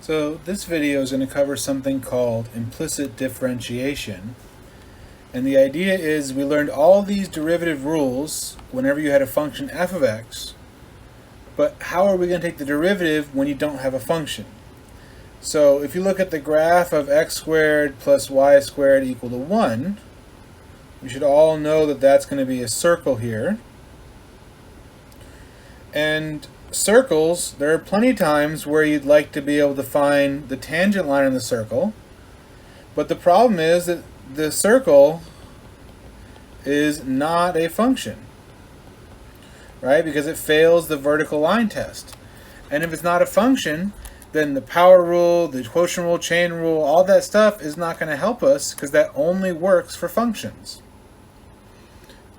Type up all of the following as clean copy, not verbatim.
So this video is going to cover something called implicit differentiation. And the idea is we learned all these derivative rules whenever you had a function f of x. But how are we going to take the derivative when you don't have a function? So if you look at the graph of x squared plus y squared equal to 1, we should all know that that's going to be a circle here. And circles, there are plenty of times where you'd like to be able to find the tangent line in the circle, but the problem is that the circle is not a function, right? Because it fails the vertical line test. And if it's not a function, then the power rule, the quotient rule, chain rule, all that stuff is not going to help us because that only works for functions.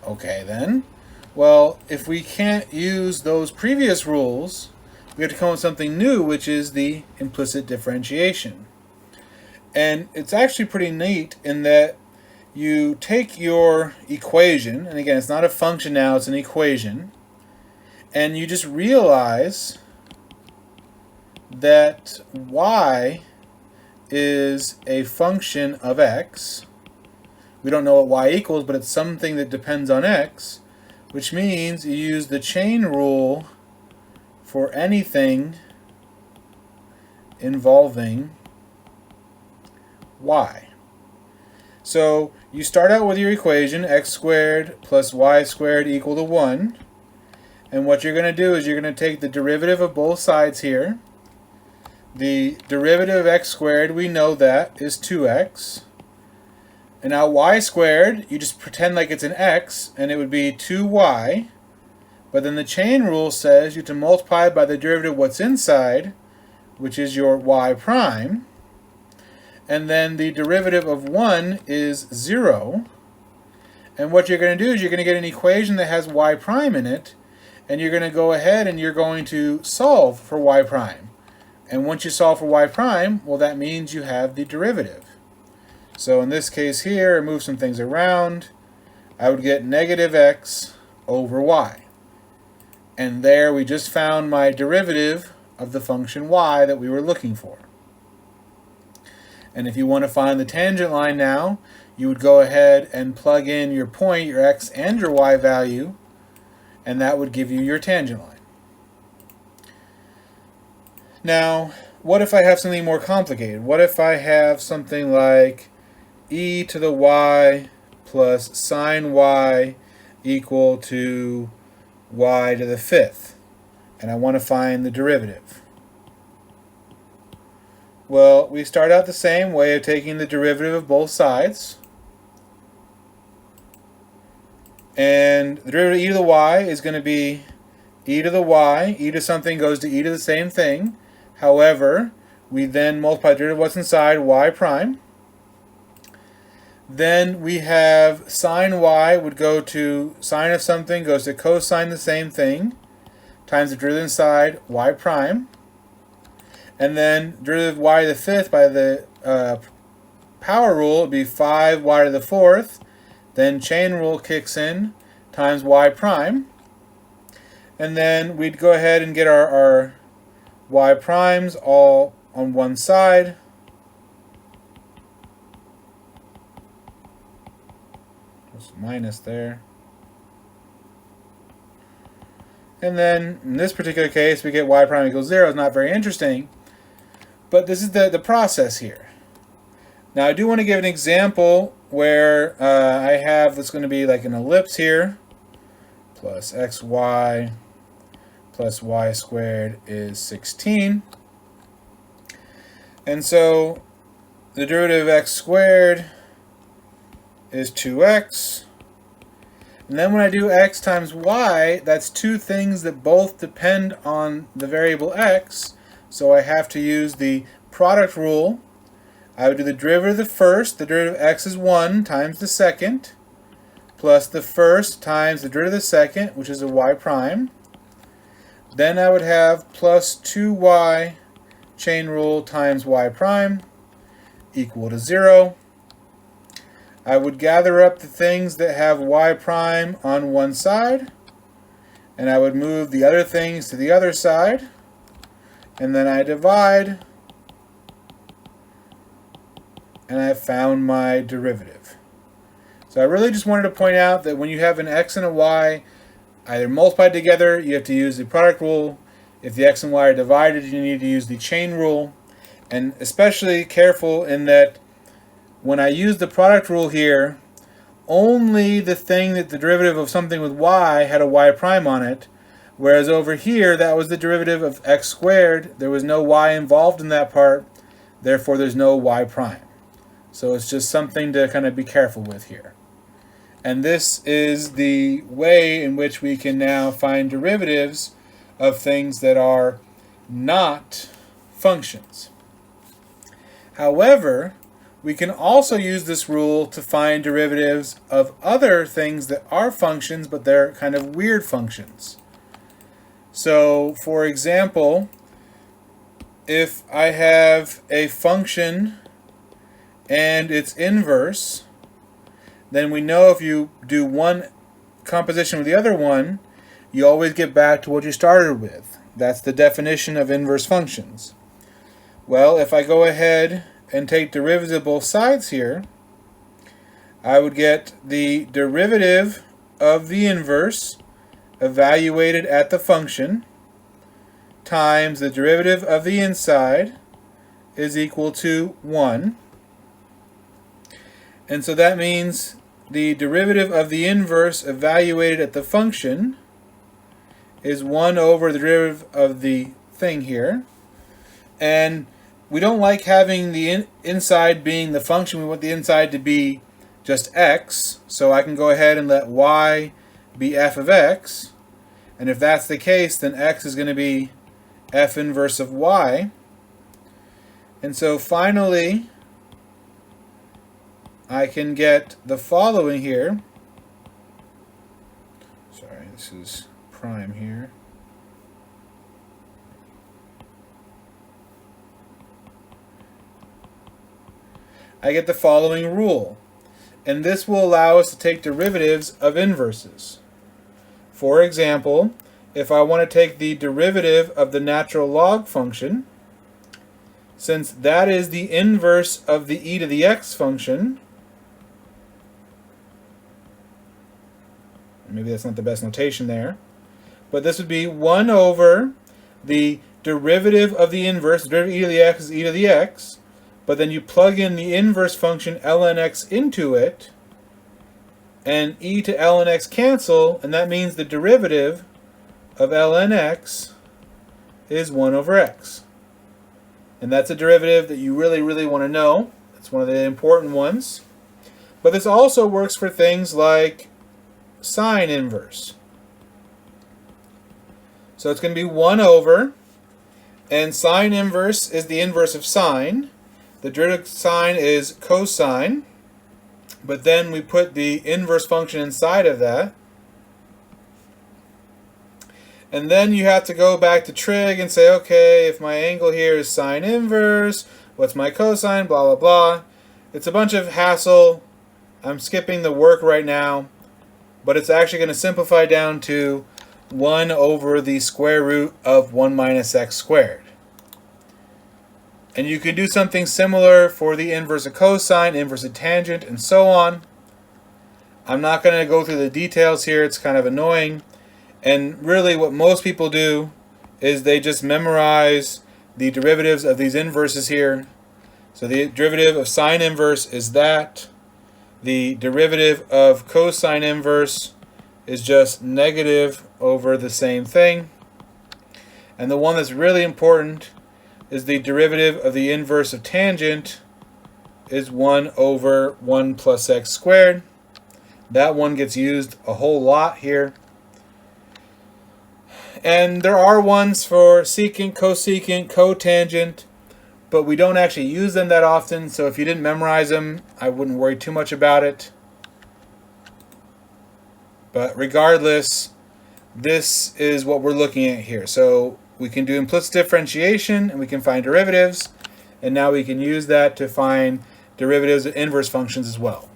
Okay then. Well, if we can't use those previous rules, we have to come up with something new, which is the implicit differentiation. And it's actually pretty neat in that you take your equation, and again, it's not a function now, it's an equation, and you just realize that y is a function of x. We don't know what y equals, but it's something that depends on x. Which means you use the chain rule for anything involving y. So you start out with your equation, x squared plus y squared equal to 1. And what you're going to do is you're going to take the derivative of both sides here. The derivative of x squared, we know that, is 2x. And now y squared, you just pretend like it's an x, and it would be 2y. But then the chain rule says you have to multiply by the derivative of what's inside, which is your y prime. And then the derivative of 1 is 0. And what you're going to do is you're going to get an equation that has y prime in it, and you're going to go ahead and you're going to solve for y prime. And once you solve for y prime, well, that means you have the derivative. So in this case here, I move some things around, I would get negative x over y. And there we just found my derivative of the function y that we were looking for. And if you want to find the tangent line now, you would go ahead and plug in your point, your x and your y value, and that would give you your tangent line. Now, what if I have something more complicated? What if I have something like e to the y plus sine y equal to y to the fifth, and I want to find the derivative? Well, we start out the same way of taking the derivative of both sides, and the derivative of e to the y is going to be e to the y. E to something goes to e to the same thing. However, we then multiply the derivative of what's inside, y prime. Then we have sine y would go to sine of something goes to cosine the same thing times the derivative inside y prime. And then derivative of y to the fifth by the power rule would be 5y to the fourth. Then chain rule kicks in times y prime. And then we'd go ahead and get our y primes all on one side. Minus there. And then in this particular case we get y prime equals 0. It's not very interesting, but this is the process here. Now I do want to give an example where I have that's going to be like an ellipse here, plus xy plus y squared is 16. And so the derivative of x squared is 2x. And then when I do x times y, that's two things that both depend on the variable x. So I have to use the product rule. I would do the derivative of the first. The derivative of x is 1 times the second, plus the first times the derivative of the second, which is a y prime. Then I would have plus 2y chain rule times y prime equal to 0. I would gather up the things that have y prime on one side, and I would move the other things to the other side, and then I divide and I found my derivative. So I really just wanted to point out that when you have an x and a y either multiplied together, you have to use the product rule. If the x and y are divided, you need to use the chain rule. And especially careful in that when I use the product rule here, only the thing that the derivative of something with y had a y prime on it, whereas over here that was the derivative of x squared. There was no y involved in that part, therefore there's no y prime. So it's just something to kind of be careful with here. And this is the way in which we can now find derivatives of things that are not functions. However, we can also use this rule to find derivatives of other things that are functions, but they're kind of weird functions. So, for example, if I have a function and its inverse, then we know if you do one composition with the other one, you always get back to what you started with. That's the definition of inverse functions. Well, if I go ahead and take derivatives of both sides here, I would get the derivative of the inverse evaluated at the function times the derivative of the inside is equal to 1. And so that means the derivative of the inverse evaluated at the function is 1 over the derivative of the thing here. And we don't like having the inside being the function. We want the inside to be just x. So I can go ahead and let y be f of x. And if that's the case, then x is going to be f inverse of y. And so finally, I can get the following here. Sorry, this is prime here. I get the following rule. And this will allow us to take derivatives of inverses. For example, if I want to take the derivative of the natural log function, since that is the inverse of the e to the x function, maybe that's not the best notation there, but this would be 1 over the derivative of the inverse. The derivative of e to the x is e to the x, but then you plug in the inverse function ln x into it, and e to ln x cancel, and that means the derivative of ln x is 1 over x. And that's a derivative that you really want to know. It's one of the important ones. But this also works for things like sine inverse. So it's going to be 1 over, and sine inverse is the inverse of sine. The derivative of sine is cosine, but then we put the inverse function inside of that. And then you have to go back to trig and say, okay, if my angle here is sine inverse, what's my cosine, blah, blah, blah. It's a bunch of hassle. I'm skipping the work right now, but it's actually going to simplify down to 1 over the square root of 1 minus x squared. And you can do something similar for the inverse of cosine, inverse of tangent, and so on. I'm not going to go through the details here. It's kind of annoying. And really what most people do is they just memorize the derivatives of these inverses here. So the derivative of sine inverse is that. The derivative of cosine inverse is just negative over the same thing. And the one that's really important is the derivative of the inverse of tangent is 1 over 1 plus x squared. That one gets used a whole lot here. And there are ones for secant, cosecant, cotangent, but we don't actually use them that often, so if you didn't memorize them, I wouldn't worry too much about it. But regardless, this is what we're looking at here. So we can do implicit differentiation, and we can find derivatives, and now we can use that to find derivatives of inverse functions as well.